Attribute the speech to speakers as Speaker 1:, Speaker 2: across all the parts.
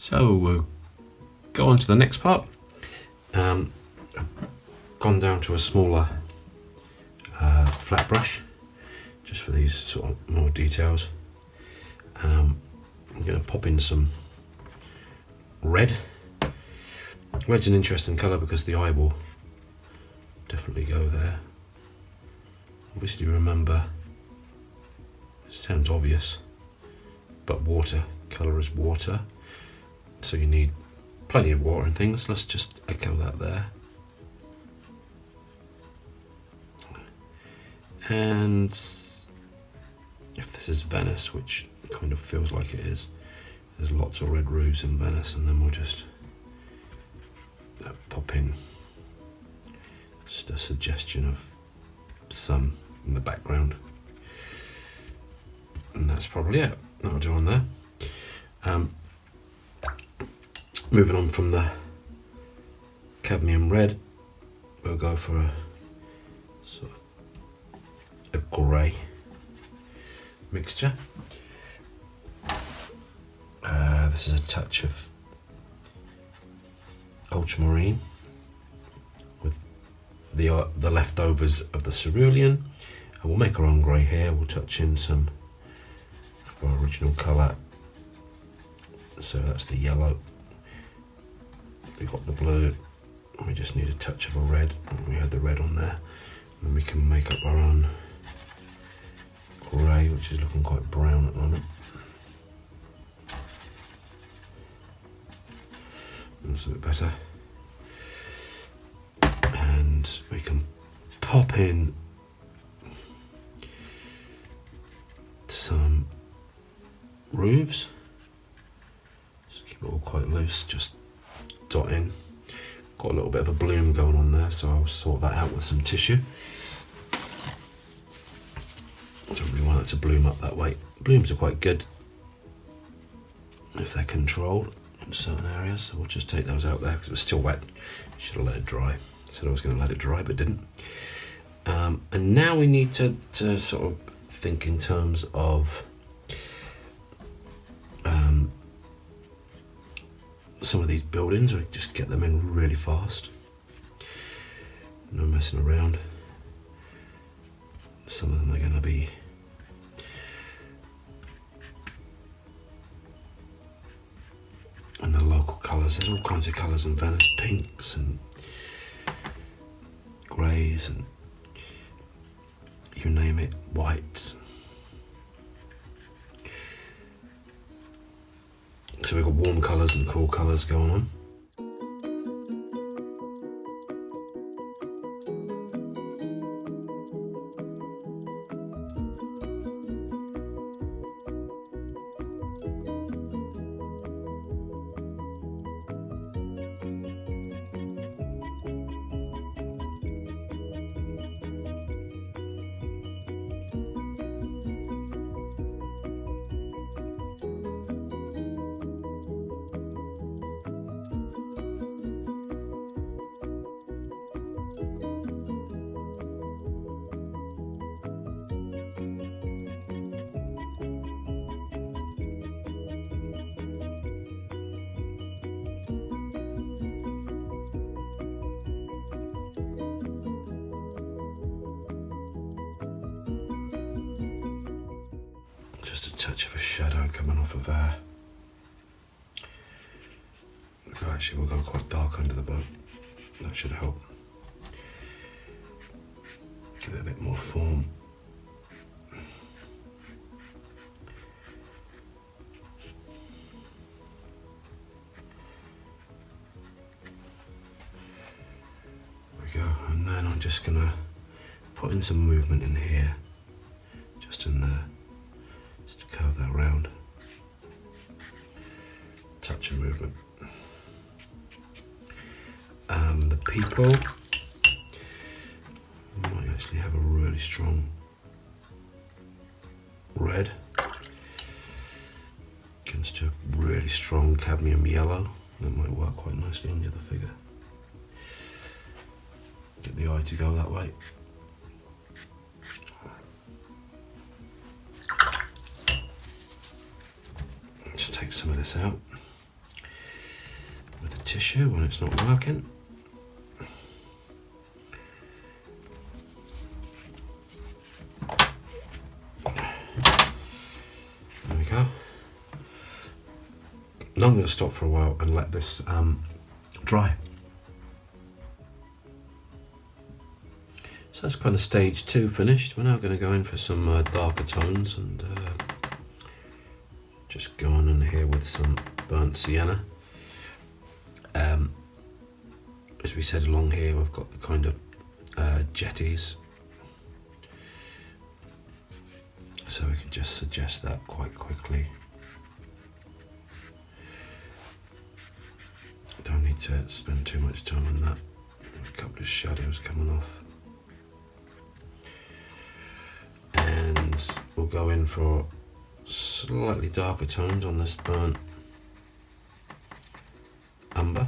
Speaker 1: So we'll go on to the next part. I've gone down to a smaller flat brush just for these sort of more details. I'm going to pop in some red. Red's an interesting colour because the eye will definitely go there. Obviously remember, it sounds obvious, but watercolour is water, so you need plenty of water and things. Let's just echo that there. And if this is Venice, which kind of feels like it is, there's lots of red roofs in Venice, and then we'll just pop in just a suggestion of sun in the background, and that's probably it. That'll do on there. Moving on from the cadmium red, we'll go for a sort of a grey mixture. This is a touch of ultramarine with the leftovers of the cerulean, and we'll make our own grey here. We'll touch in some of our original colour, so that's the yellow. We've got the blue, and we just need a touch of a red, and we had the red on there, and then we can make up our own grey, which is looking quite brown at the moment. That's a bit better. And we can pop in some roofs. Just keep it all quite loose, just dot in. Got a little bit of a bloom going on there, so I'll sort that out with some tissue. I don't really want it to bloom up that way. Blooms are quite good if they're controlled in certain areas, so we'll just take those out there because it was still wet. Should have let it dry. Said I was going to let it dry, but didn't. And now we need to sort of think in terms of some of these buildings. We just get them in really fast. No messing around. Some of them are going to be and the local colours. There's all kinds of colours in Venice, pinks and greys and you name it, whites. So we've got warm colours and cool colours going on. Just a touch of a shadow coming off of there. Actually, we'll go quite dark under the boat. That should help. Give it a bit more form. There we go. And then I'm just gonna put in some movement in here, just in there. Just to curve that round. Touch of movement. The people might actually have a really strong red against a really strong cadmium yellow. That might work quite nicely on the other figure. Get the eye to go that way. Just take some of this out. with the tissue when it's not working. There we go. Now I'm going to stop for a while and let this dry. So that's kind of stage 2 finished. We're now going to go in for some darker tones and just go on in here with some burnt sienna. As we said, along here we've got the kind of jetties, so we can just suggest that quite quickly. Don't need to spend too much time on that. A couple of shadows coming off. And we'll go in for slightly darker tones on this burnt umber.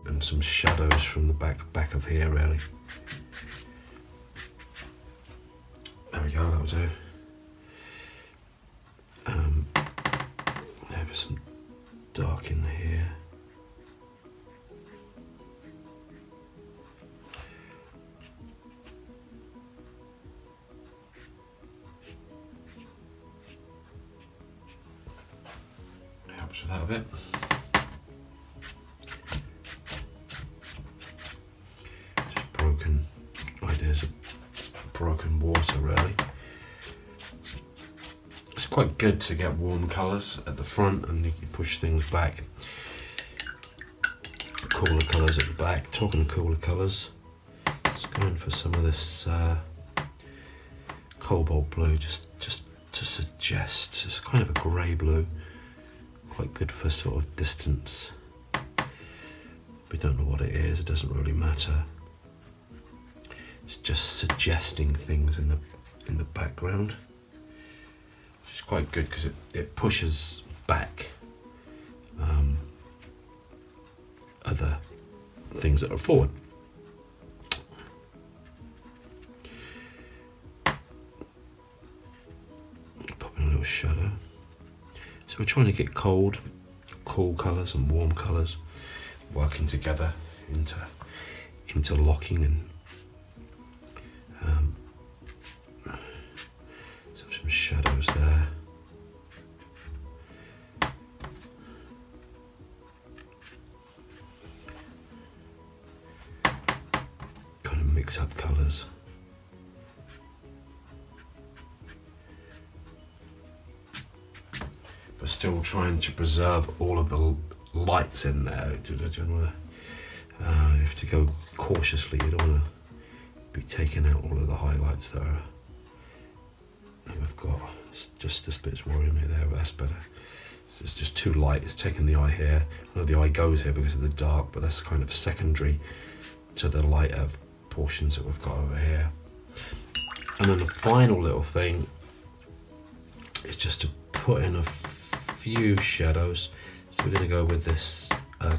Speaker 1: And some shadows from the back of here, really. There we go, that was it. There was some dark in here. Helps with that a bit. Ideas of broken water, really. It's quite good to get warm colours at the front and you can push things back. Cooler colours at the back. Talking of cooler colours, let's go in for some of this cobalt blue, just to suggest it's kind of a grey blue, quite good for sort of distance. We don't know what it is, it doesn't really matter. It's just suggesting things in the background, which is quite good because it pushes back other things that are forward. Pop in a little shadow. So we're trying to get cool colours and warm colours working together, interlocking and some shadows there. Kind of mix up colours. But still trying to preserve all of the lights in there. You have to go cautiously, you don't want to be taking out all of the highlights that are we've got. Just this bit's worrying me there, but that's better. It's just too light, it's taking the eye here. I know the eye goes here because of the dark, but that's kind of secondary to the lighter portions that we've got over here. And then the final little thing is just to put in a few shadows. So we're going to go with this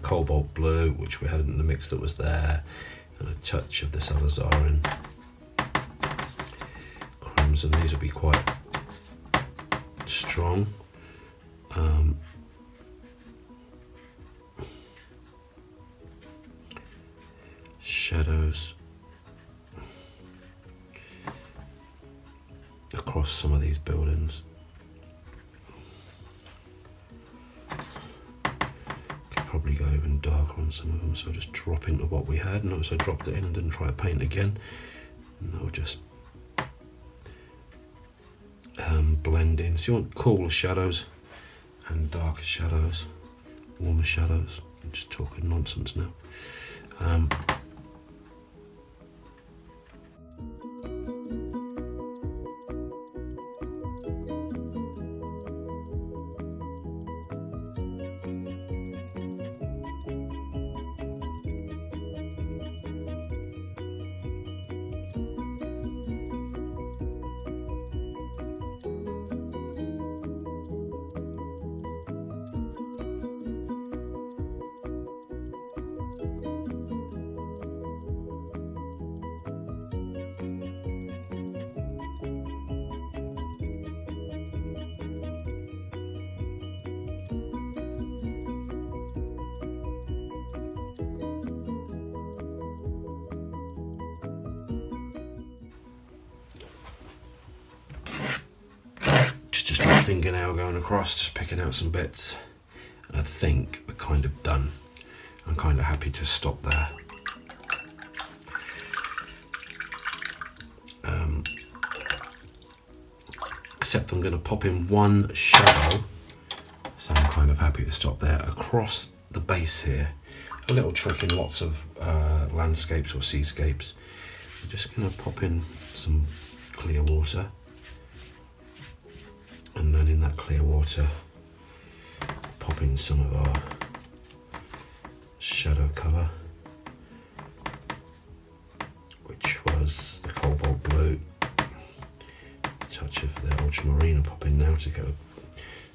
Speaker 1: cobalt blue, which we had in the mix that was there, and a touch of this alizarin crimson. These will be quite strong. Shadows across some of these buildings. Could probably go even darker on some of them, so just drop into what we had. Notice I dropped it in and didn't try to paint again. And that'll just blend in. So you want cooler shadows and darker shadows, warmer shadows. I'm just talking nonsense now. Just my fingernail going across, just picking out some bits, and I think we're kind of done. I'm kind of happy to stop there. Except I'm going to pop in one shadow, so I'm kind of happy to stop there. Across the base here, a little trick in lots of landscapes or seascapes. I'm just going to pop in some clear water. And then in that clear water, pop in some of our shadow colour, which was the cobalt blue. A touch of the ultramarine, I'll pop in now to get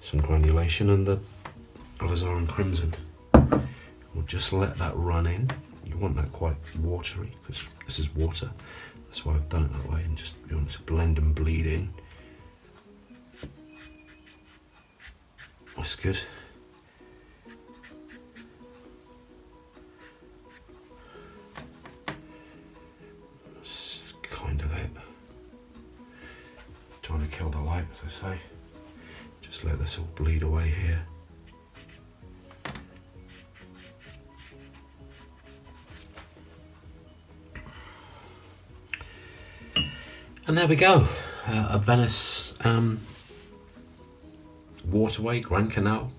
Speaker 1: some granulation, and the alizarin crimson. We'll just let that run in. You want that quite watery, because this is water. That's why I've done it that way, and just you want it to blend and bleed in. That's good. That's kind of it. Trying to kill the light, as they say. Just let this all bleed away here. And there we go. A Venice waterway, Grand Canal.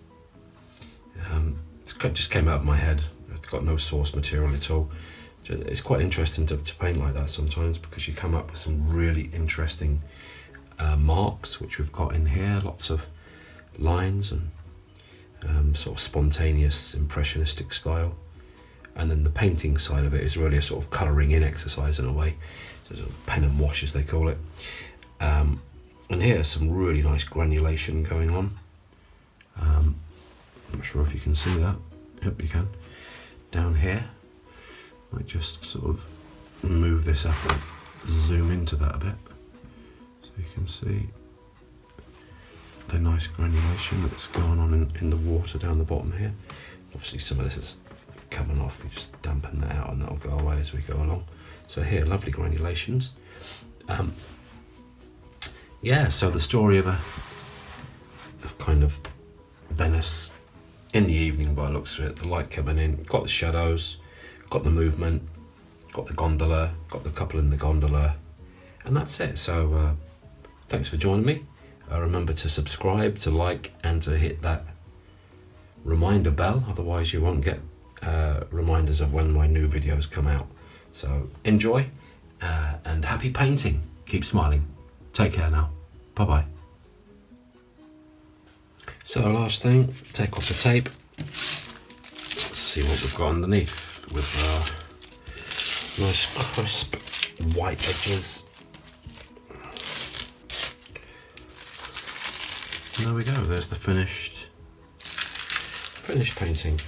Speaker 1: It just came out of my head. It's got no source material at all. It's quite interesting to paint like that sometimes, because you come up with some really interesting marks, which we've got in here. Lots of lines and sort of spontaneous impressionistic style. And then the painting side of it is really a sort of colouring in exercise in a way. So sort of pen and wash, as they call it. And here's some really nice granulation going on. I'm not sure if you can see that. Yep, you can. Down here, I might just sort of move this up and zoom into that a bit, so you can see the nice granulation that's going on in the water down the bottom here. Obviously some of this is coming off, we just dampen that out and that'll go away as we go along. So here, lovely granulations. Yeah, so the story of a kind of Venice in the evening by the looks of it. The light coming in, got the shadows, got the movement, got the gondola, got the couple in the gondola, and that's it. So thanks for joining me. Remember to subscribe, to like, and to hit that reminder bell, otherwise you won't get reminders of when my new videos come out. So enjoy and happy painting. Keep smiling. Take care now. Bye bye. So last thing, take off the tape. Let's see what we've got underneath with nice crisp white edges. And there we go. There's the finished painting.